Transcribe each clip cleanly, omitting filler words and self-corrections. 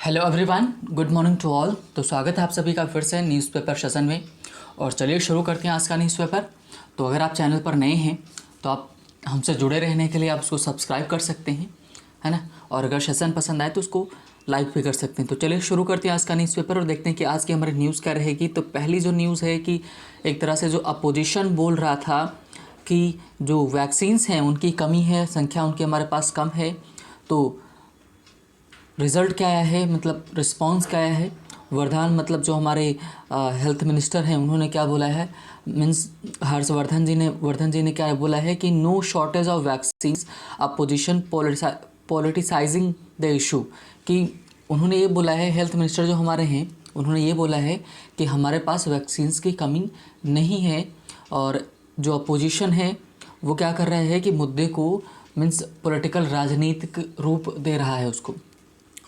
Hello everyone, good morning to all. तो स्वागत है आप सभी का फिर से न्यूज़पेपर सेशन में। और चलिए शुरू करते हैं आज का न्यूज़पेपर। तो अगर आप चैनल पर नए हैं तो आप हमसे जुड़े रहने के लिए आप उसको सब्सक्राइब कर सकते हैं, है ना। और अगर सेशन पसंद आए तो उसको लाइक भी कर सकते हैं। तो चलिए शुरू करते हैं आज का न्यूज़पेपर और देखते हैं कि आज की हमारी न्यूज़ क्या रहेगी। तो पहली जो न्यूज़ है कि एक तरह से जो अपोजिशन बोल रहा था कि जो वैक्सीन्स हैं उनकी कमी है, संख्या उनकी हमारे पास कम है। तो रिज़ल्ट क्या आया है, मतलब रिस्पांस क्या आया है। वर्धान मतलब जो हमारे हेल्थ मिनिस्टर हैं उन्होंने क्या बोला है, मीन्स वर्धन जी ने क्या बोला है कि no shortage of vaccines, opposition politicising the issue. कि उन्होंने ये बोला है, हेल्थ मिनिस्टर जो हमारे हैं उन्होंने ये बोला है कि हमारे पास वैक्सीन्स की कमी नहीं है। और जो अपोजिशन है वो क्या कर रहा है कि मुद्दे को मीन्स पॉलिटिकल राजनीतिक रूप दे रहा है उसको।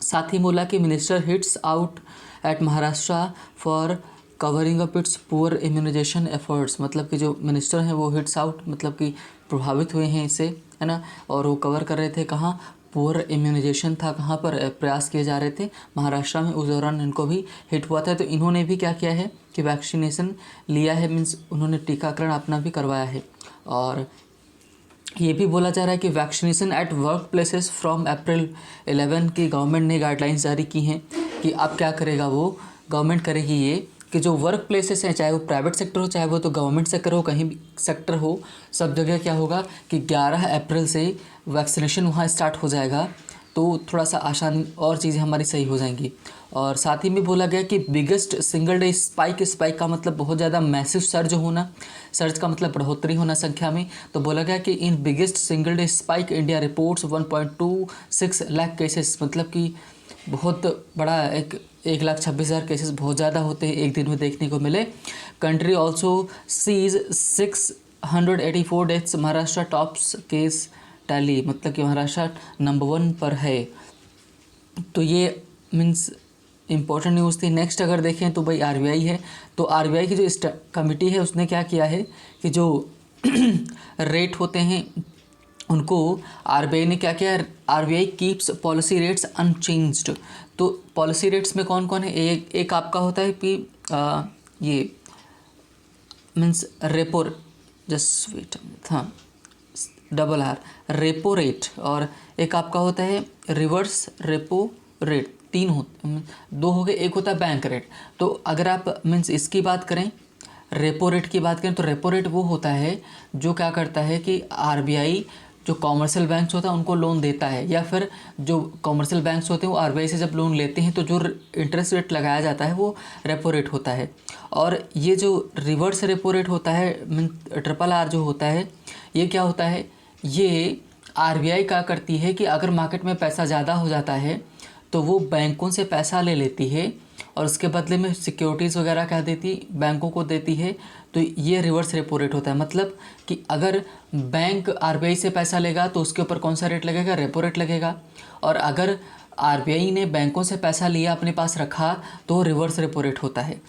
साथ ही बोला कि minister hits out at Maharashtra for covering up its poor immunisation efforts. मतलब कि जो मिनिस्टर हैं वो हिट्स आउट मतलब कि प्रभावित हुए हैं इससे, है ना। और वो कवर कर रहे थे कहाँ, पुअर इम्यूनाइजेशन था, कहाँ पर प्रयास किए जा रहे थे महाराष्ट्र में। उस दौरान इनको भी हिट हुआ था। तो इन्होंने भी क्या किया है कि वैक्सीनेशन लिया है, मीन्स उन्होंने टीकाकरण अपना भी करवाया है। और ये भी बोला जा रहा है कि vaccination at work places from April 11 की गवर्नमेंट ने गाइडलाइंस जारी की हैं कि अब क्या करेगा वो गवर्नमेंट करेगी ये कि जो वर्क प्लेसेस हैं, चाहे वो प्राइवेट सेक्टर हो चाहे वो तो गवर्नमेंट सेक्टर हो, कहीं भी सेक्टर हो, सब जगह क्या होगा कि 11 अप्रैल से वैक्सीनेशन वहाँ स्टार्ट हो जाएगा। तो थोड़ा सा आसान और चीज़ें हमारी सही हो जाएंगी। और साथ ही में बोला गया कि biggest single day spike, spike का मतलब बहुत ज़्यादा मैसिव सर्ज होना, सर्ज का मतलब बढ़ोतरी होना संख्या में। तो बोला गया कि in biggest single day spike India reports 1.26 lakh cases, मतलब कि बहुत बड़ा 1,26,000 केसेस बहुत ज़्यादा होते हैं एक दिन में देखने को मिले। Country also sees 684 deaths, Maharashtra tops case tally, मतलब कि महाराष्ट्र नंबर 1 पर है। तो ये मीन्स इम्पोर्टेंट न्यूज़ थी। नेक्स्ट अगर देखें तो भाई आरबीआई है। तो आरबीआई की जो कमिटी है उसने क्या किया है कि जो रेट होते हैं उनको आरबीआई ने क्या किया, RBI keeps policy rates unchanged. तो पॉलिसी रेट्स में कौन कौन है, एक आपका होता है कि ये मीन्स रेपो, जस्ट वेट, हाँ, डबल आर, रेपो रेट। और एक आपका होता है रिवर्स रेपो रेट। तीन होते, दो हो गए, एक होता है बैंक रेट। तो अगर आप मीन्स इसकी बात करें, रेपो रेट की बात करें, तो रेपो रेट वो होता है जो क्या करता है कि आरबीआई जो कॉमर्शियल बैंक्स होता है उनको लोन देता है, या फिर जो कॉमर्शियल बैंक्स होते हैं वो आरबीआई से जब लोन लेते हैं तो जो इंटरेस्ट रेट लगाया जाता है वो रेपो रेट होता है। और ये जो रिवर्स रेपो रेट होता है, मीन ट्रिपल आर जो होता है, ये क्या होता है, ये आरबीआई क्या करती है कि अगर मार्केट में पैसा ज़्यादा हो जाता है तो वो बैंकों से पैसा ले लेती है और उसके बदले में सिक्योरिटीज़ वगैरह क्या देती, बैंकों को देती है। तो ये रिवर्स रेपो रेट होता है। मतलब कि अगर बैंक आरबीआई से पैसा लेगा तो उसके ऊपर कौन सा रेट लगेगा, रेपो रेट लगेगा। और अगर आरबीआई ने बैंकों से पैसा लिया अपने पास रखा तो रिवर्स रेपो रेट होता है।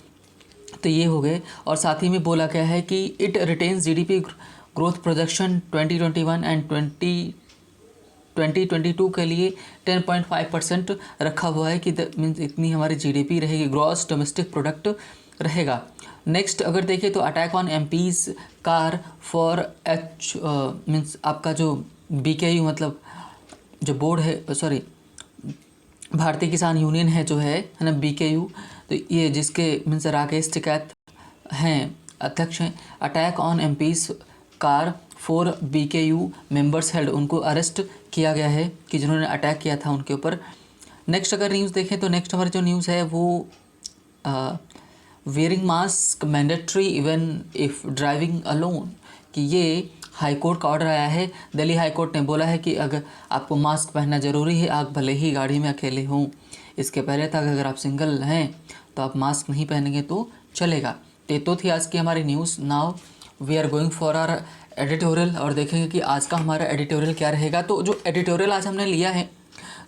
तो ये हो गए। और साथ ही में बोला गया है कि it retains GDP growth projection 2021 and 2022 के लिए 10.5% रखा हुआ है कि मीन्स इतनी हमारी जीडीपी रहेगी, ग्रॉस डोमेस्टिक प्रोडक्ट रहेगा। नेक्स्ट अगर देखें तो attack on MPs car for H, means आपका जो बीकेयू मतलब जो बोर्ड है, सॉरी भारतीय किसान यूनियन है जो है ना बीकेयू, तो ये जिसके मीन्स राकेश टिकैत हैं अध्यक्ष हैं। Attack on MPs car 4 BKU members held, उनको अरेस्ट किया गया है कि जिन्होंने अटैक किया था उनके ऊपर। नेक्स्ट अगर न्यूज़ देखें तो नेक्स्ट हमारी जो न्यूज़ है वो wearing mask mandatory even if driving alone, कि ये हाई कोर्ट का ऑर्डर आया है। दिल्ली हाई कोर्ट ने बोला है कि अगर आपको मास्क पहनना ज़रूरी है, आप भले ही गाड़ी में अकेले हों। इसके पहले तक अगर आप सिंगल हैं तो आप मास्क नहीं पहनेंगे तो चलेगा। तो थी आज की हमारी news. Now we are going for our editorial और देखेंगे कि आज का हमारा एडिटोरियल क्या रहेगा। तो जो एडिटोरियल आज हमने लिया है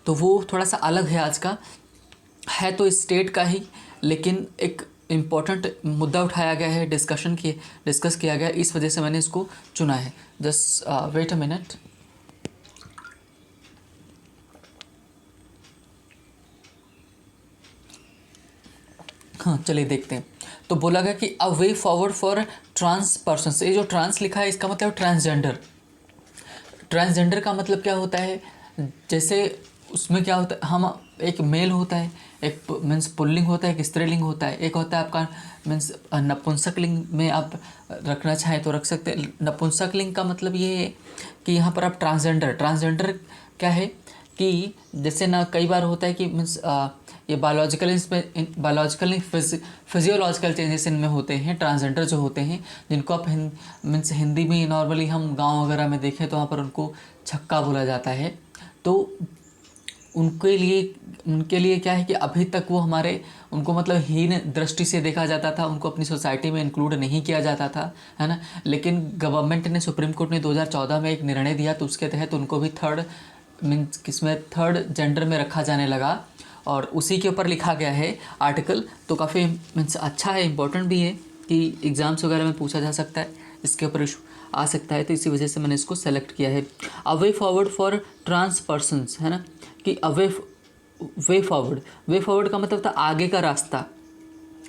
तो वो थोड़ा सा अलग है। आज का है तो स्टेट का ही, लेकिन एक इम्पॉर्टेंट मुद्दा उठाया गया है, डिस्कस किया गया, इस वजह से मैंने इसको चुना है। Just wait a minute. हाँ चलिए देखते हैं। तो बोला गया कि a way forward for trans person. ये जो ट्रांस लिखा है इसका मतलब ट्रांसजेंडर। ट्रांसजेंडर का मतलब क्या होता है, जैसे उसमें क्या होता है, हम एक मेल होता है, एक मीन्स पुल्लिंग होता है, एक स्त्रीलिंग होता है, एक होता है आपका मीन्स नपुंसक लिंग में आप रखना चाहें तो रख सकते हैं। नपुंसक लिंग का मतलब ये है कि यहाँ पर आप ट्रांसजेंडर क्या है कि जैसे ना कई बार होता है कि मीन्स ये बायोलॉजिकल फिजियोलॉजिकल चेंजेस इनमें होते हैं, ट्रांसजेंडर जो होते हैं, जिनको आप मीन्स हिंदी में नॉर्मली हम गांव वगैरह में देखें तो वहाँ पर उनको छक्का बोला जाता है। तो उनके लिए क्या है कि अभी तक वो उनको मतलब हीन दृष्टि से देखा जाता था, उनको अपनी सोसाइटी में इंक्लूड नहीं किया जाता था, है ना। लेकिन गवर्नमेंट ने, सुप्रीम कोर्ट ने 2014 में एक निर्णय दिया, तो उसके तहत उनको भी थर्ड जेंडर में रखा जाने लगा, और उसी के ऊपर लिखा गया है आर्टिकल। तो काफ़ी मीन्स अच्छा है, इम्पोर्टेंट भी है कि एग्ज़ाम्स वगैरह में पूछा जा सकता है, इसके ऊपर इशू आ सकता है, तो इसी वजह से मैंने इसको सेलेक्ट किया है। A way forward for trans persons, है ना, कि वे फॉरवर्ड का मतलब था आगे का रास्ता,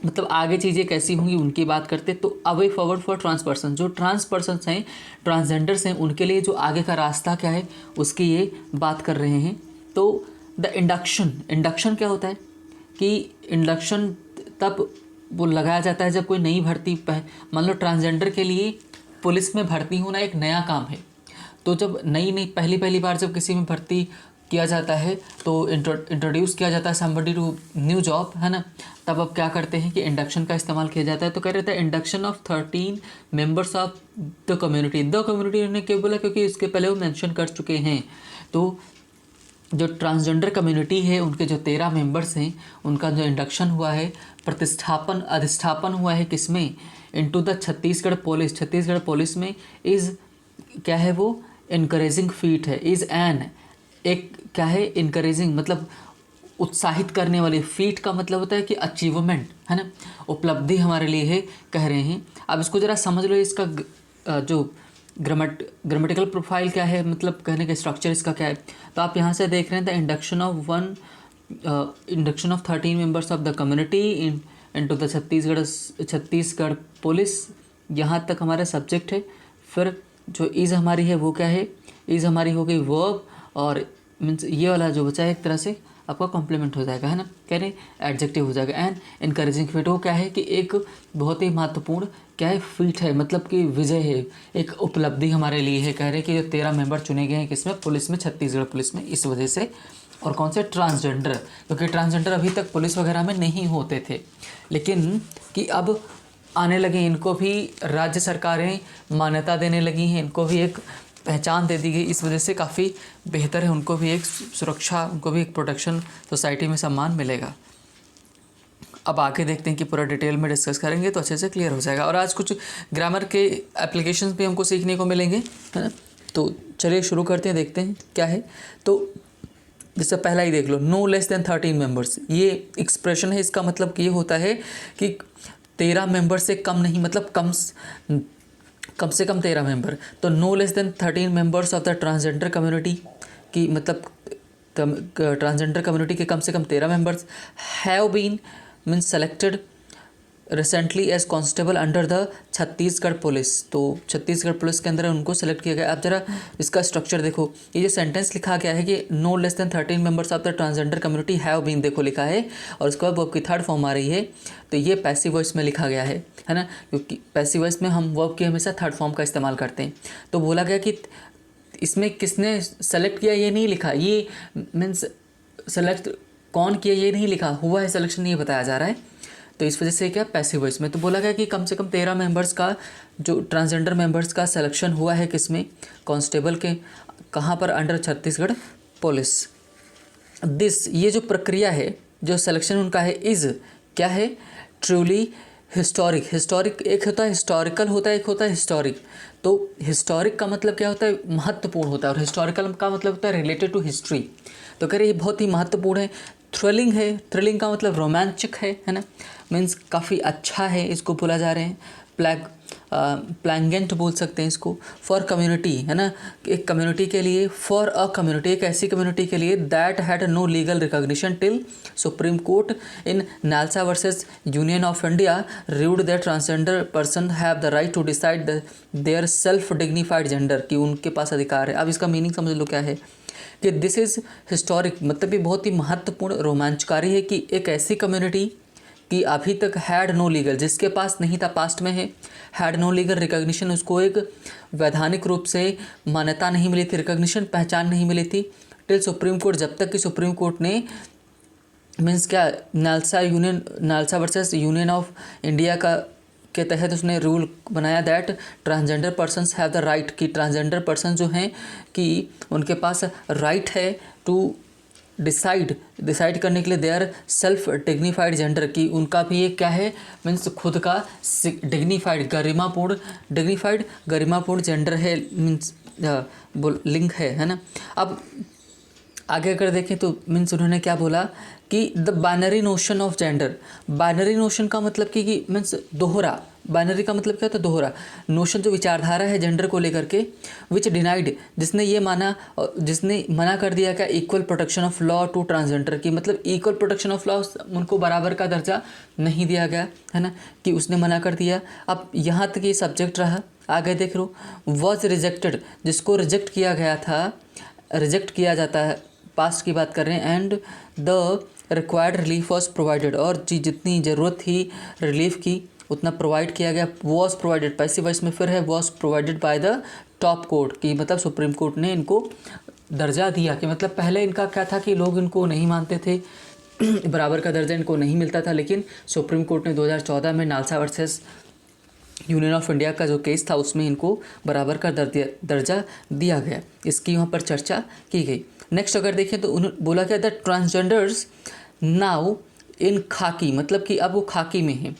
मतलब आगे चीज़ें कैसी होंगी उनकी बात करते। तो a way forward for trans person, जो ट्रांस पर्सनस हैं, ट्रांसजेंडर्स हैं, उनके लिए जो आगे का रास्ता क्या है उसकी ये बात कर रहे हैं। तो द इंडक्शन क्या होता है कि इंडक्शन तब वो लगाया जाता है जब कोई नई भर्ती, मान लो ट्रांसजेंडर के लिए पुलिस में भर्ती होना एक नया काम है, तो जब नई पहली बार जब किसी में भर्ती किया जाता है तो इंट्रोड्यूस किया जाता है समबडी टू न्यू जॉब, है ना, तब अब क्या करते हैं कि इंडक्शन का इस्तेमाल किया जाता है। तो कह रहे थे induction of 13 members of the community उन्होंने क्यों बोला, क्योंकि इसके पहले वो मेंशन कर चुके हैं। तो जो ट्रांसजेंडर कम्युनिटी है उनके जो 13 मेंबर्स हैं, उनका जो इंडक्शन हुआ है, अधिष्ठापन हुआ है किसमें, इनटू द छत्तीसगढ़ पुलिस में। इज़ क्या है वो, इनकरेजिंग फीट है, इज़ एन एक क्या है, इनकरेजिंग मतलब उत्साहित करने वाली, फीट का मतलब होता है कि अचीवमेंट, है ना, उपलब्धि हमारे लिए है, कह रहे हैं। अब इसको ज़रा समझ लो, इसका जो ग्रामेटिकल प्रोफाइल क्या है, मतलब कहने का स्ट्रक्चर इसका क्या है। तो आप यहाँ से देख रहे हैं the induction of 13 members of the community into the Chhattisgarh police, यहाँ तक हमारा सब्जेक्ट है। फिर जो इज़ हमारी है वो क्या है, इज़ हमारी हो गई वर्ब, और मीन्स ये वाला जो बचा है एक तरह से आपका कॉम्प्लीमेंट हो जाएगा, है ना, कह रहे एडजेक्टिव हो जाएगा। एंड इनकरेजिंग फीट वो क्या है कि एक बहुत ही महत्वपूर्ण क्या है, फीट है, मतलब कि विजय है, एक उपलब्धि हमारे लिए है। कह रहे कि जो 13 मेंबर चुने गए हैं किसमें, पुलिस में, छत्तीसगढ़ पुलिस में, इस वजह से। और कौन से, ट्रांसजेंडर, क्योंकि ट्रांसजेंडर अभी तक पुलिस वगैरह में नहीं होते थे, लेकिन कि अब आने लगे, इनको भी राज्य सरकारें मान्यता देने लगी हैं, इनको भी एक पहचान दे दी गई, इस वजह से काफ़ी बेहतर है, उनको भी एक सुरक्षा, उनको भी एक प्रोटेक्शन सोसाइटी में सम्मान मिलेगा। अब आगे देखते हैं कि पूरा डिटेल में डिस्कस करेंगे तो अच्छे से क्लियर हो जाएगा। और आज कुछ ग्रामर के एप्लीकेशंस भी हमको सीखने को मिलेंगे, है ना। तो चलिए शुरू करते हैं, देखते हैं क्या है। तो जैसे पहला ही देख लो, नो लेस देन 13 मेंबर्स, ये एक्सप्रेशन है, इसका मतलब ये होता है कि 13 मेंबर से कम नहीं, मतलब कम से कम 13 मेंबर। तो no less than 13 members of the transgender community की, मतलब ट्रांसजेंडर कम्युनिटी के कम से कम 13 members have been means selected recently as constable under the Chhattisgarh police. तो छत्तीसगढ़ पुलिस के अंदर उनको सेलेक्ट किया गया। अब जरा इसका स्ट्रक्चर देखो, ये जो सेंटेंस लिखा गया है कि no less than 13 members of the transgender community have been, देखो लिखा है, और उसके बाद वर्ब की थर्ड फॉर्म आ रही है, तो ये पैसिव वॉइस में लिखा गया है ना, क्योंकि पैसिव वॉइस में हम वर्ब की हमेशा थर्ड फॉर्म का इस्तेमाल करते हैं। तो बोला गया कि इसमें किसने सेलेक्ट किया ये नहीं लिखा, ये मीन्स सेलेक्ट कौन किया ये नहीं लिखा, हुआ है सिलेक्शन ये बताया जा रहा है। तो इस वजह से क्या पैसिव वॉइस में। तो बोला गया कि कम से कम 13 मेंबर्स का, जो ट्रांसजेंडर मेंबर्स का सिलेक्शन हुआ है किसमें, कांस्टेबल के, कहाँ पर, अंडर छत्तीसगढ़ पुलिस। दिस, ये जो प्रक्रिया है, जो सिलेक्शन उनका है, इज़ क्या है, ट्रूली हिस्टोरिक एक होता है हिस्टोरिकल होता है, एक होता है हिस्टोरिक। तो हिस्टोरिक का मतलब क्या होता है, महत्वपूर्ण होता है, और हिस्टोरिकल का मतलब होता है रिलेटेड टू हिस्ट्री। तो कह रहे ये बहुत ही महत्वपूर्ण है। थ्रिलिंग है, थ्रिलिंग का मतलब रोमांचक है ना, मीन्स काफ़ी अच्छा है, इसको बोला जा रहे हैं। प्लैंगेंट बोल सकते हैं इसको, फॉर कम्युनिटी, है ना, एक कम्युनिटी के लिए, फॉर अ कम्युनिटी, एक ऐसी कम्युनिटी के लिए that had no legal recognition till Supreme Court in NALSA versus Union of India ruled that transgender person have the right to decide their self dignified gender, कि उनके पास अधिकार है। अब इसका मीनिंग समझ लो क्या है कि दिस इज़ हिस्टोरिक, मतलब ये बहुत ही महत्वपूर्ण रोमांचकारी है कि एक ऐसी कम्युनिटी कि अभी तक हैड नो लीगल, जिसके पास नहीं था, पास्ट में है, हैड नो लीगल रिकॉग्निशन, उसको एक वैधानिक रूप से मान्यता नहीं मिली थी, रिकॉग्निशन, पहचान नहीं मिली थी, टिल सुप्रीम कोर्ट, जब तक कि सुप्रीम कोर्ट ने मीन्स क्या, NALSA versus Union of India का के तहत उसने रूल बनाया that transgender persons have the right, कि ट्रांसजेंडर पर्सन जो हैं कि उनके पास राइट है टू डिसाइड करने के लिए देयर सेल्फ डिग्निफाइड जेंडर, की उनका भी एक क्या है, मीन्स खुद का डिग्निफाइड गरिमापूर्ण जेंडर है, मीन्स लिंग है ना। अब आगे अगर देखें तो मीन्स उन्होंने क्या बोला कि the binary notion of gender, binary notion का मतलब कि मीन्स दोहरा, बाइनरी का मतलब क्या होता है, दोहरा नोशन, जो विचारधारा है जेंडर को लेकर के, विच डिनाइड, जिसने मना कर दिया क्या, equal protection of law to transgender, की मतलब इक्वल प्रोटेक्शन ऑफ लॉ, उनको बराबर का दर्जा नहीं दिया गया, है ना, कि उसने मना कर दिया। अब यहाँ तक ये सब्जेक्ट रहा। आगे देख लो, वॉज रिजेक्टेड, जिसको रिजेक्ट किया गया था, रिजेक्ट किया जाता है, पास्ट की बात कर रहे हैं, and the required relief was provided, और जितनी ज़रूरत थी रिलीफ की उतना प्रोवाइड किया गया, वॉज प्रोवाइडेड, पैसिव वॉइस में फिर है, was provided by the top court, की मतलब सुप्रीम कोर्ट ने इनको दर्जा दिया, कि मतलब पहले इनका क्या था कि लोग इनको नहीं मानते थे, बराबर का दर्जा इनको नहीं मिलता था, लेकिन सुप्रीम कोर्ट ने 2014 में NALSA versus Union of India का जो केस था उसमें इनको बराबर का दर्जा दिया गया, इसकी वहाँ पर चर्चा की गई। नेक्स्ट अगर देखें तो उन्होंने बोला क्या, द ट्रांसजेंडर्स नाउ इन खाकी, मतलब कि अब वो खाकी में हैं,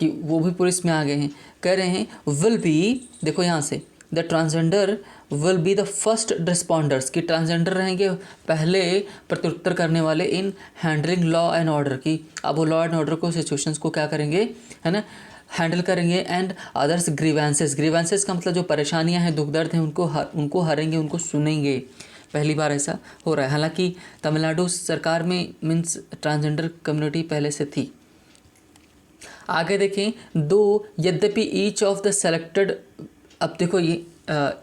कि वो भी पुलिस में आ गए हैं, कह रहे हैं विल बी, देखो यहाँ से, the transgender will be the first responders, कि ट्रांसजेंडर रहेंगे पहले प्रत्युत्तर करने वाले in handling law and order, की अब वो लॉ एंड ऑर्डर को, सिचुएशंस को क्या करेंगे, है ना, हैंडल करेंगे, एंड अदर्स ग्रीवेंसेस का मतलब जो परेशानियां हैं, दुख दर्द हैं, उनको हरेंगे, उनको सुनेंगे। पहली बार ऐसा हो रहा है, हालांकि तमिलनाडु सरकार में मीन्स ट्रांसजेंडर कम्युनिटी पहले से थी। आगे देखें, दो यद्यपि ईच ऑफ द सेलेक्टेड, अब देखो ये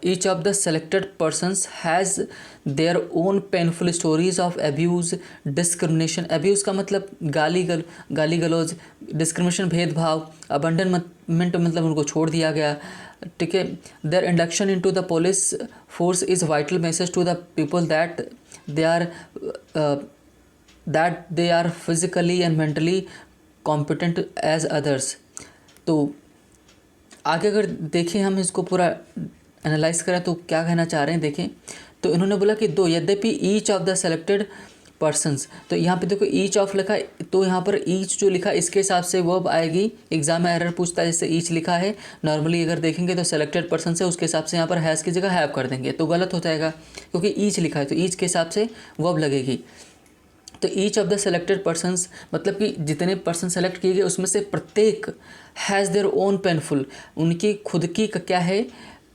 each of the selected persons has their own painful stories of abuse discrimination, abuse का मतलब गाली गलौज, डिस्क्रिमिनेशन भेदभाव, अबंडनमेंट मतलब उनको छोड़ दिया गया, ठीक है, their induction into the police force is vital message to the people that they are physically and mentally competent as others. तो आगे अगर देखें हम इसको पूरा एनालाइज करें तो क्या कहना चाह रहे हैं, देखें तो इन्होंने बोला कि दो यद्यपि each of the selected persons, तो यहाँ पे देखो ईच ऑफ लिखा है, तो यहाँ पर ईच जो लिखा है इसके हिसाब से वर्ब आएगी, एग्जाम में एरर पूछता है, जैसे ईच लिखा है, नॉर्मली अगर देखेंगे तो सेलेक्टेड पर्सन से उसके हिसाब से यहाँ पर हैज़ की जगह हैव कर देंगे, तो गलत हो जाएगा, क्योंकि ईच लिखा है तो ईच के हिसाब से वर्ब लगेगी। तो each of the selected persons मतलब कि जितने पर्सन सेलेक्ट किए गए उसमें से प्रत्येक हैज़ देयर ओन पेनफुल, उनकी खुद की क्या है,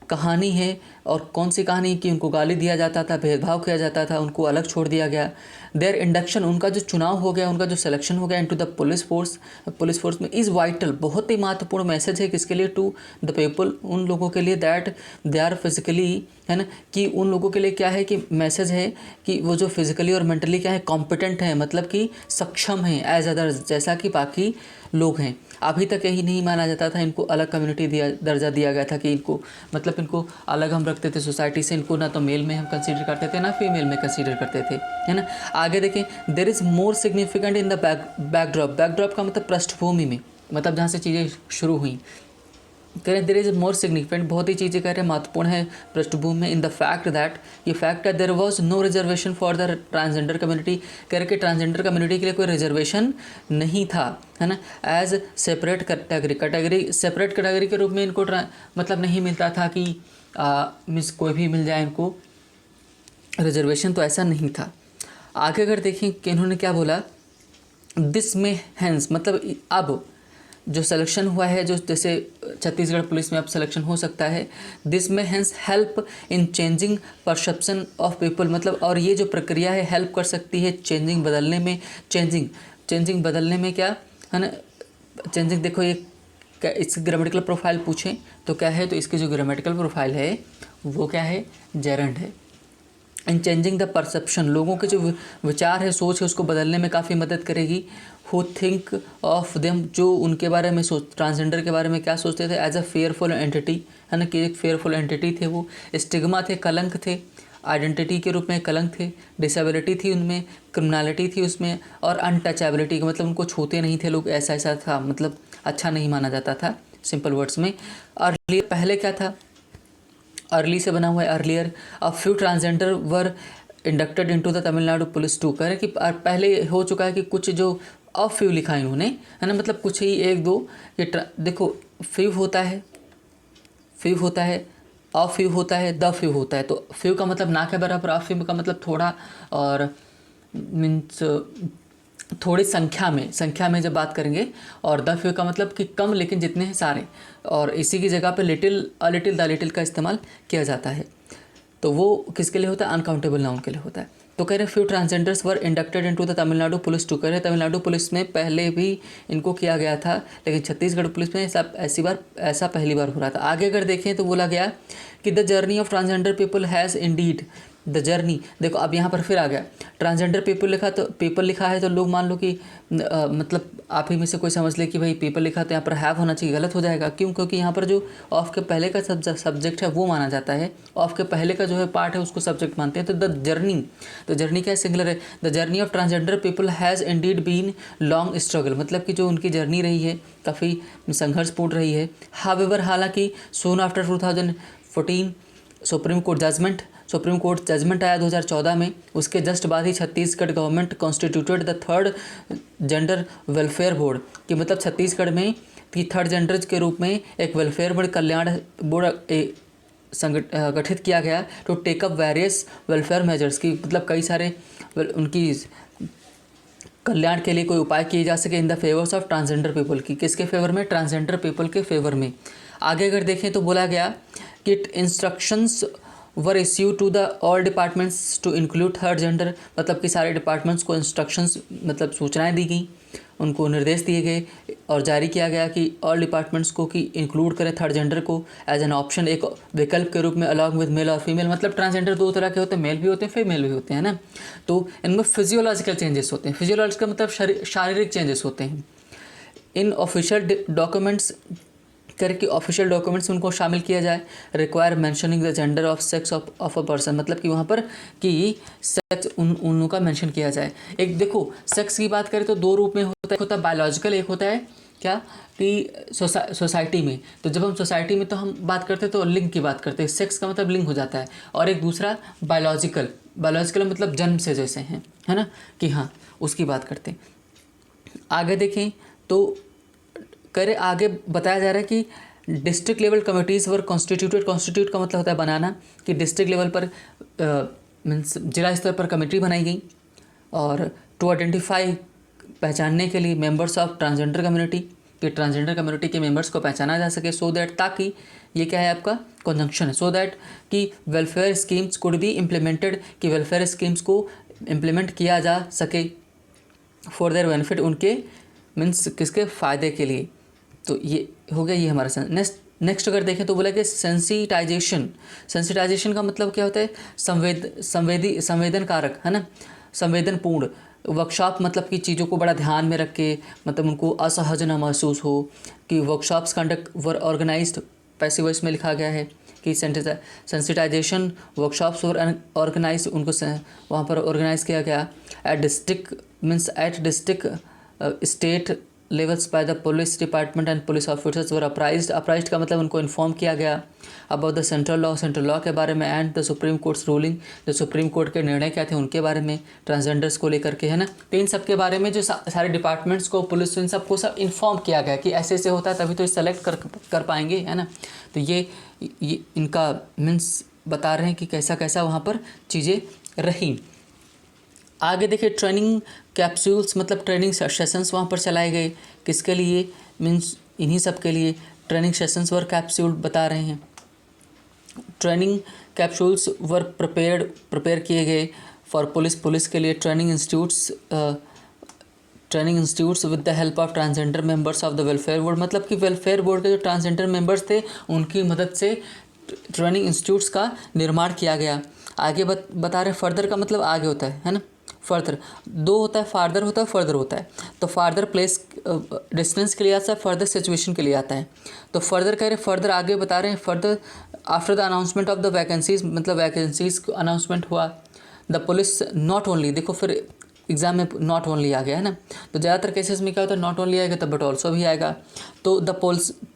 कहानी है, और कौन सी कहानी, कि उनको गाली दिया जाता था, भेदभाव किया जाता था, उनको अलग छोड़ दिया गया। देयर इंडक्शन, उनका जो चुनाव हो गया, उनका जो सिलेक्शन हो गया इनटू द पुलिस फोर्स में, इज़ वाइटल, बहुत ही महत्वपूर्ण मैसेज है, किसके लिए, टू द पीपल, उन लोगों के लिए, दैट दे आर फिजिकली, है ना, कि उन लोगों के लिए क्या है, कि मैसेज है कि वो जो फिजिकली और मेंटली क्या है, कॉम्पिटेंट है, मतलब कि सक्षम हैं एज अदर्स, जैसा कि बाकी लोग हैं। अभी तक यही नहीं माना जाता था, इनको अलग कम्युनिटी दर्जा दिया गया था, कि इनको मतलब इनको अलग हम रखते थे सोसाइटी से, इनको ना तो मेल में हम कंसीडर करते थे ना फीमेल में कंसीडर करते थे, है ना। आगे देखें, there is more significant in the backdrop का मतलब पृष्ठभूमि में, मतलब जहाँ से चीज़ें शुरू हुई, कह रहे देयर इज़ मोर सिग्निफिकेंट, बहुत ही चीज़ें कह रहे हैं महत्वपूर्ण है पृष्ठभूमि में, इन द फैक्ट दैट, ये फैक्ट है, there was no reservation for the transgender community, कह रहे कि ट्रांसजेंडर कम्युनिटी के लिए कोई रिजर्वेशन नहीं था, है ना, as separate category separate category के रूप में इनको मतलब नहीं मिलता था कि मीन्स कोई भी मिल जाए इनको रिजर्वेशन, तो ऐसा नहीं था। आगे अगर देखें कि इन्होंने क्या बोला, दिस में हैंस मतलब अब जो सिलेक्शन हुआ है, जो जैसे छत्तीसगढ़ पुलिस में अब सिलेक्शन हो सकता है, this may hence help in changing perception of people, मतलब और ये जो प्रक्रिया है हेल्प कर सकती है चेंजिंग बदलने में, चेंजिंग बदलने में क्या है ना, चेंजिंग देखो ये इसकी ग्रामेटिकल प्रोफाइल पूछें तो क्या है, तो इसकी जो ग्रामेटिकल प्रोफाइल है वो क्या है, जेरेंट है। इन चेंजिंग द परसेप्शन, लोगों के जो विचार है, सोच है, उसको बदलने में काफ़ी मदद करेगी। हु थिंक ऑफ देम, जो उनके बारे में सोच, ट्रांसजेंडर के बारे में क्या सोचते थे, एज अ फेयरफुल एंटिटी, है ना, कि एक फेयरफुल एंटिटी थे वो, स्टिग्मा थे, कलंक थे, आइडेंटिटी के रूप में कलंक थे, डिसेबिलिटी थी उनमें, क्रिमिनलिटी थी उसमें, और अनटचेबिलिटी, मतलब उनको छूते नहीं थे लोग, ऐसा ऐसा था, मतलब अच्छा नहीं माना जाता था सिंपल वर्ड्स में। अर्लियर पहले क्या था, अर्ली से बना हुआ है earlier. A few transgender were inducted into the Tamil Nadu police too, कह रहे कि पहले हो चुका है कि कुछ जो अ फ्यू लिखा है इन्होंने, है ना, मतलब कुछ ही एक दो, ये देखो फ्यू होता है, फ्यू होता है, अ फ्यू होता है, द फ्यू होता है, तो फ्यू का मतलब ना के बराबर, अ फ्यू का मतलब थोड़ा, और मीन्स थोड़ी संख्या में जब बात करेंगे, और द फ्यू का मतलब कि कम लेकिन जितने हैं सारे, और इसी की जगह पे little, a little, the little का इस्तेमाल किया जाता है, तो वो किसके लिए होता है, अनकाउंटेबल नाउन के लिए होता है। तो कह रहे few transgenders were inducted into the Tamil Nadu police too, कह रहे तमिलनाडु पुलिस में पहले भी इनको किया गया था, लेकिन छत्तीसगढ़ पुलिस में ऐसा पहली बार हो रहा था। आगे अगर देखें तो बोला गया कि the journey of transgender people has Indeed, the journey, देखो अब यहाँ पर फिर आ गया ट्रांसजेंडर पीपल लिखा है, तो लोग मान लो कि मतलब आप ही में से कोई समझ ले कि भाई पीपल लिखा तो यहाँ पर हैव होना चाहिए, गलत हो जाएगा। क्यों? क्योंकि यहाँ पर जो ऑफ के पहले का सब्जेक्ट है वो माना जाता है, ऑफ के पहले का जो है पार्ट है उसको सब्जेक्ट मानते हैं। तो द जर्नी क्या है, सिंगुलर है। The journey of transgender people has indeed been long struggle, मतलब कि जो उनकी जर्नी रही है काफ़ी संघर्षपूर्ण रही है। हावेवर, हालांकि soon after 2014 supreme court judgement आया 2014 में, उसके जस्ट बाद ही Chhattisgarh government constituted the third gender welfare board, कि मतलब छत्तीसगढ़ में कि थर्ड जेंडर के रूप में एक वेलफेयर बोर्ड, कल्याण बोर्ड गठित किया गया to take up various welfare measures, की मतलब कई सारे उनकी कल्याण के लिए कोई उपाय किए जा सके in the favours of transgender people, की किसके फेवर में, ट्रांसजेंडर पीपल के फेवर में। आगे अगर देखें तो बोला गया कि instructions were issued to the all departments to include third gender, मतलब कि सारे डिपार्टमेंट्स को इंस्ट्रक्शंस मतलब सूचनाएं दी गई, उनको निर्देश दिए गए और जारी किया गया कि ऑल डिपार्टमेंट्स को कि इंक्लूड करें थर्ड जेंडर को एज एन ऑप्शन, एक विकल्प के रूप में, अलॉन्ग विद मेल और फीमेल, मतलब ट्रांसजेंडर दो तरह के होते हैं, मेल भी होते हैं फीमेल भी होते हैं ना। तो इनमें फिजियोलॉजिकल चेंजेस होते हैं, फिजियोलॉजिकल मतलब शारीरिक चेंजेस होते हैं। इन ऑफिशियल डॉक्यूमेंट्स करके ऑफिशियल डॉक्यूमेंट्स में उनको शामिल किया जाए। Require mentioning the gender of sex of a person, मतलब कि वहाँ पर कि सेक्स उन का मेंशन किया जाए। एक देखो सेक्स की बात करें तो दो रूप में होता है, एक होता है बायोलॉजिकल, एक होता है क्या कि सोसाइटी में। तो जब हम सोसाइटी में तो हम बात करते हैं तो लिंग की बात करते हैं, सेक्स का मतलब लिंग हो जाता है, और एक दूसरा बायोलॉजिकल मतलब जन्म से जैसे हैं, है ना, कि हाँ उसकी बात करते हैं। आगे देखें तो करे आगे बताया जा रहा है कि डिस्ट्रिक्ट लेवल कमेटीज़ वर कॉन्स्टिट्यूट का मतलब होता है बनाना, कि डिस्ट्रिक्ट लेवल पर मीन्स जिला स्तर पर कमेटी बनाई गई, और टू आइडेंटिफाई पहचानने के लिए मेंबर्स ऑफ ट्रांसजेंडर कम्युनिटी, कि ट्रांसजेंडर कम्युनिटी के मेंबर्स को पहचाना जा सके, सो दैट, ताकि ये क्या है आपका कंजंक्शन है, सो दैट कि welfare schemes could be implemented, कि वेलफेयर स्कीम्स को इम्प्लीमेंट किया जा सके फॉर देयर बेनिफिट, उनके मीन्स किसके फ़ायदे के लिए। तो ये हो गया, ये हमारा नेक्स्ट अगर देखें तो बोला कि सेंसिटाइजेशन का मतलब क्या होता है, संवेदन कारक, है ना, संवेदनपूर्ण वर्कशॉप, मतलब कि चीज़ों को बड़ा ध्यान में रख के, मतलब उनको असहज ना महसूस हो, कि वर्कशॉप्स कंडक्ट वर ऑर्गेनाइज्ड, पैसिव वॉइस में लिखा गया है कि सेंसिटाइजेशन वर्कशॉप्स वर ऑर्गेनाइज, उनको वहाँ पर ऑर्गेनाइज किया गया at district state levels by the police department and police officers were apprised का मतलब उनको इन्फॉर्म किया गया अबाउट द सेंट्रल लॉ के बारे में, and the supreme courts ruling, जो सुप्रीम कोर्ट के निर्णय क्या थे उनके बारे में, ट्रांसजेंडर्स को लेकर के, है ना। तो इन सब के बारे में जो सारे डिपार्टमेंट्स को, पुलिस, इन सबको सब इन्फॉर्म किया गया कि ऐसे ऐसे होता है, तभी तो सेलेक्ट कर पाएंगे, है ना। तो ये इनका मीन्स बता रहे हैं कि कैसा कैसा वहाँ पर चीज़ें रही। आगे देखिए ट्रेनिंग कैप्सूल्स मतलब ट्रेनिंग सेशंस वहाँ पर चलाए गए, किसके लिए, मीन्स इन्हीं सब के लिए ट्रेनिंग सेशंस वर कैप्सूल बता रहे हैं। ट्रेनिंग कैप्सूल्स वर प्रिपेयर किए गए फॉर पुलिस के लिए training institutes with the help of transgender members of the welfare board, मतलब कि वेलफेयर बोर्ड के जो ट्रांसजेंडर मेंबर्स थे उनकी मदद से ट्रेनिंग इंस्टीट्यूट्स का निर्माण किया गया। आगे बता रहे फर्दर का मतलब आगे होता है ना, फर्दर दो होता है, फार्दर होता है, फर्दर होता है। तो फार्दर प्लेस डिस्टेंस के लिए आता है, फर्दर सिचुएशन के लिए आता है। तो फर्दर कह रहे फर्दर आगे बता रहे हैं further after the announcement of the vacancies, मतलब वैकेंसीज अनाउंसमेंट हुआ। द पुलिस नॉट ओनली, देखो फिर एग्जाम में नॉट ओनली आ गया है ना, तो ज़्यादातर केसेस में क्या होता है नॉट ओनली आएगा तब बट ऑल्सो भी आएगा। तो the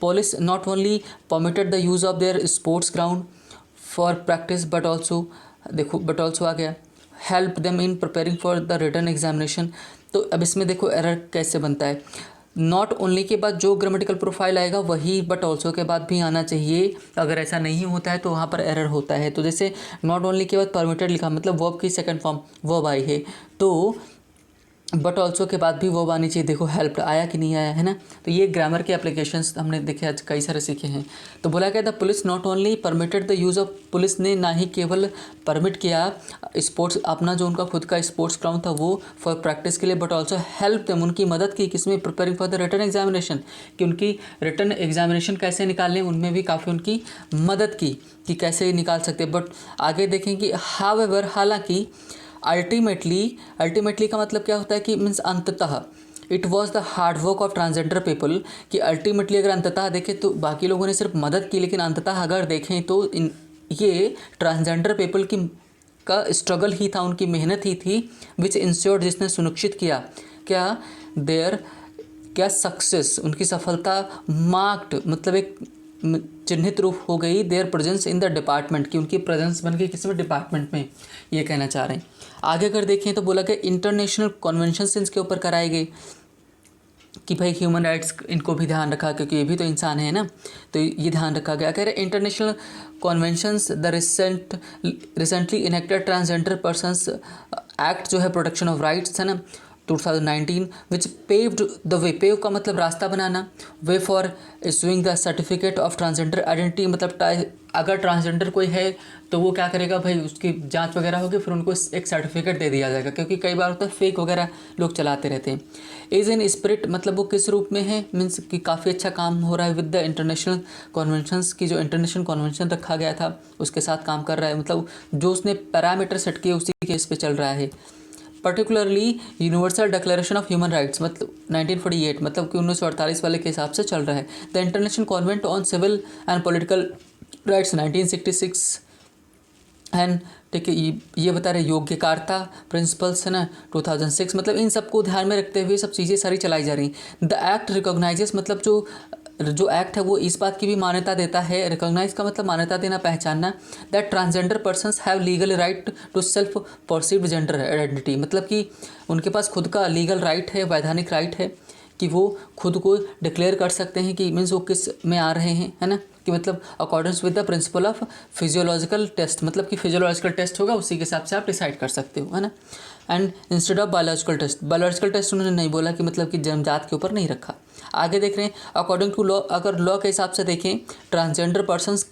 police not only permitted the use of their sports ground for practice but also, देखो बट ऑल्सो आ गया, help them in preparing for the written examination. तो अब इसमें देखो एरर कैसे बनता है, नॉट ओनली के बाद जो ग्रामेटिकल प्रोफाइल आएगा वही बट ऑल्सो के बाद भी आना चाहिए। अगर ऐसा नहीं होता है तो वहाँ पर एरर होता है। तो जैसे नॉट ओनली के बाद परमिटेड लिखा, मतलब वर्ब की सेकंड फॉर्म वर्ब आई है, तो बट ऑल्सो के बाद भी वर्ब आनी चाहिए। देखो हेल्प आया कि नहीं आया है ना। तो ये ग्रामर के एप्लीकेशंस हमने देखे आज कई सारे सीखे हैं। तो बोला गया the police not only permitted the use of, police ने ना ही केवल परमिट किया स्पोर्ट्स, अपना जो उनका खुद का स्पोर्ट्स ग्राउंड था वो फॉर प्रैक्टिस के लिए, बट ऑल्सो हेल्प देम, उनकी मदद की किसमें, preparing for the written examination, कि उनकी रिटन एग्जामिनेशन कैसे निकालने उनमें भी काफ़ी उनकी मदद की कि कैसे निकाल सकते। बट आगे देखें कि हाउएवर, हालांकि अल्टीमेटली का मतलब क्या होता है कि मीन्स अंततः, it was the hard work of transgender people, कि अल्टीमेटली अगर अंततः देखें तो बाकी लोगों ने सिर्फ मदद की, लेकिन अंततः अगर देखें तो ये ट्रांसजेंडर पीपल की का स्ट्रगल ही था, उनकी मेहनत ही थी, विच इंश्योर्ड, जिसने सुनिश्चित किया क्या सक्सेस, उनकी सफलता, मार्क्ड मतलब एक चिन्हित रूप हो गई, there presence in the department, की उनकी प्रेजेंस बन गई किसी में डिपार्टमेंट में, ये कहना चाह रहे हैं। आगे अगर देखें तो बोला कि इंटरनेशनल कन्वेंशंस इनके ऊपर कराए गए कि भाई ह्यूमन राइट्स इनको भी ध्यान रखा, क्योंकि ये भी तो इंसान है ना, तो ये ध्यान रखा गया। कह रहे international conventions, the recently enacted transgender persons act जो है प्रोटेक्शन ऑफ राइट्स है ना 2019, which paved the way, pave का मतलब रास्ता बनाना, way for issuing the certificate of transgender identity, मतलब अगर ट्रांसजेंडर कोई है तो वो क्या करेगा भाई, उसकी जांच वगैरह होगी, फिर उनको एक सर्टिफिकेट दे दिया जाएगा, क्योंकि कई बार होता है फेक वगैरह लोग चलाते रहते हैं। इज इन स्पिरिट, मतलब वो किस रूप में है, मीन्स कि काफ़ी अच्छा काम हो रहा है विद द इंटरनेशनल कन्वेंशंस की, जो इंटरनेशनल कन्वेंशन रखा गया था उसके साथ काम कर रहा है, मतलब जो उसने पैरामीटर सेट किए उसी केस पे चल रहा है। Particularly universal declaration of human rights, मतलब 1948, मतलब कि 1948 वाले के हिसाब से चल रहा है। The international covenant on civil and political rights 1966 and, ठीक है, ये बता रहे योग्यकार्ता प्रिंसिपल्स है ना 2006, मतलब इन सबको ध्यान में रखते हुए सब चीज़ें सारी चलाई जा रही हैं। द एक्ट रिकॉग्नाइजेस, मतलब जो एक्ट है वो इस बात की भी मान्यता देता है, रिकॉग्नाइज का मतलब मान्यता देना, पहचानना, that transgender persons have legal right to self perceived gender identity, मतलब कि उनके पास खुद का लीगल राइट है, वैधानिक राइट है कि वो खुद को डिक्लेयर कर सकते हैं कि मीन्स वो किस में आ रहे हैं, है ना, कि मतलब accordance with the principle of physiological test, मतलब कि फिजियोलॉजिकल टेस्ट होगा उसी के हिसाब से आप डिसाइड कर सकते हो, है ना। And instead of biological test उन्होंने नहीं बोला कि मतलब कि जन्मजात के ऊपर नहीं रखा। आगे देख रहे हैं अकॉर्डिंग टू लॉ, अगर लॉ के हिसाब से देखें transgender persons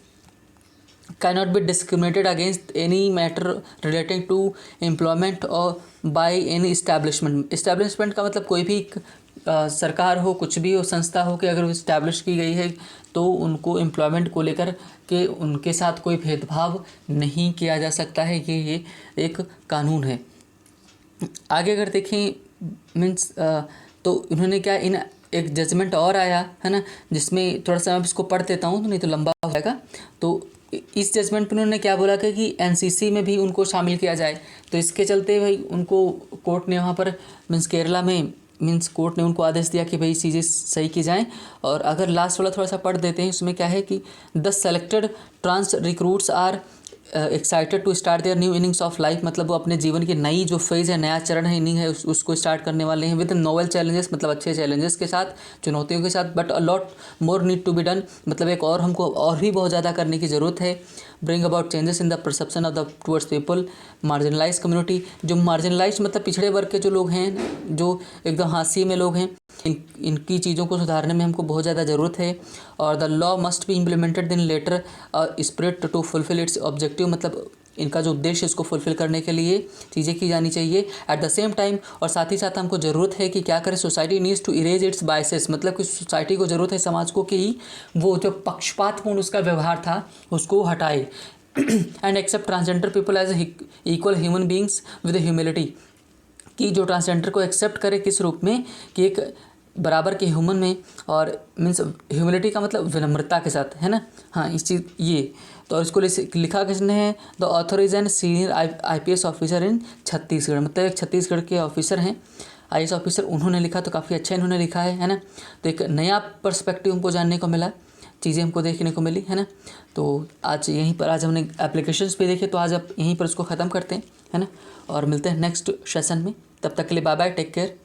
cannot be discriminated against any matter relating to employment or by any establishment। establishment का मतलब कोई भी सरकार हो, कुछ भी हो, संस्था हो, कि अगर वो इस्टेब्लिश की गई है तो उनको एम्प्लॉयमेंट को लेकर के उनके साथ कोई भेदभाव नहीं किया जा सकता है, ये एक कानून है। आगे अगर देखें मीन्स तो उन्होंने क्या इन एक जजमेंट और आया है ना, जिसमें थोड़ा सा मैं इसको पढ़ देता हूँ तो नहीं तो लंबा हो जाएगा। तो इस जजमेंट पर उन्होंने क्या बोला कि एनसीसी में भी उनको शामिल किया जाए। तो इसके चलते भाई उनको कोर्ट ने वहाँ पर मीन्स केरला में मीन्स कोर्ट ने उनको आदेश दिया कि भाई चीज़ें सही की जाएं। और अगर लास्ट वाला थोड़ा सा पढ़ देते हैं, उसमें क्या है कि the selected trans recruits are excited to start their new innings of life, मतलब वो अपने जीवन की नई जो फेज़ है, नया चरण है, इनिंग है, उसको स्टार्ट करने वाले हैं विद नोवेल चैलेंजेस, मतलब अच्छे चैलेंजेस के साथ, चुनौतियों के साथ। But a lot more need to be done, मतलब एक और हमको और भी बहुत ज़्यादा करने की ज़रूरत है। Bring about changes in the perception of the towards people, marginalise community, जो मार्जिनलाइज मतलब पिछड़े वर्ग के जो लोग हैं, जो एकदम हाशिए में लोग हैं, इनकी चीज़ों को सुधारने में हमको बहुत ज़्यादा ज़रूरत है। और the law must be implemented in letter spirit to fulfil its objective, मतलब इनका जो उद्देश्य है इसको फुलफिल करने के लिए चीज़ें की जानी चाहिए एट द सेम टाइम। और साथ ही साथ हमको ज़रूरत है कि क्या करें, society needs to erase its biases, मतलब कि सोसाइटी को ज़रूरत है, समाज को, कि वो जो पक्षपातपूर्ण उसका व्यवहार था उसको हटाए and accept transgender people as equal human beings with humility, कि जो ट्रांसजेंडर को एक्सेप्ट करे किस रूप में, कि एक बराबर के ह्यूमन में, और मीन्स ह्यूमिलिटी का मतलब विनम्रता के साथ, है ना। हाँ, इस चीज़ ये तो इसको लिखा किसने है, the author is an senior IPS officer in Chhattisgarh, मतलब एक छत्तीसगढ़ के ऑफिसर हैं, IAS ऑफिसर, उन्होंने लिखा, तो काफ़ी अच्छा इन्होंने लिखा है ना। तो एक नया पर्सपेक्टिव हमको जानने को मिला, चीज़ें हमको देखने को मिली, है ना। तो आज यहीं पर, आज हमने एप्लीकेशंस पे देखे, तो आज आप यहीं पर उसको ख़त्म करते हैं, है ना, और मिलते हैं नेक्स्ट सेशन में। तब तक के लिए बाय बाय, टेक केयर।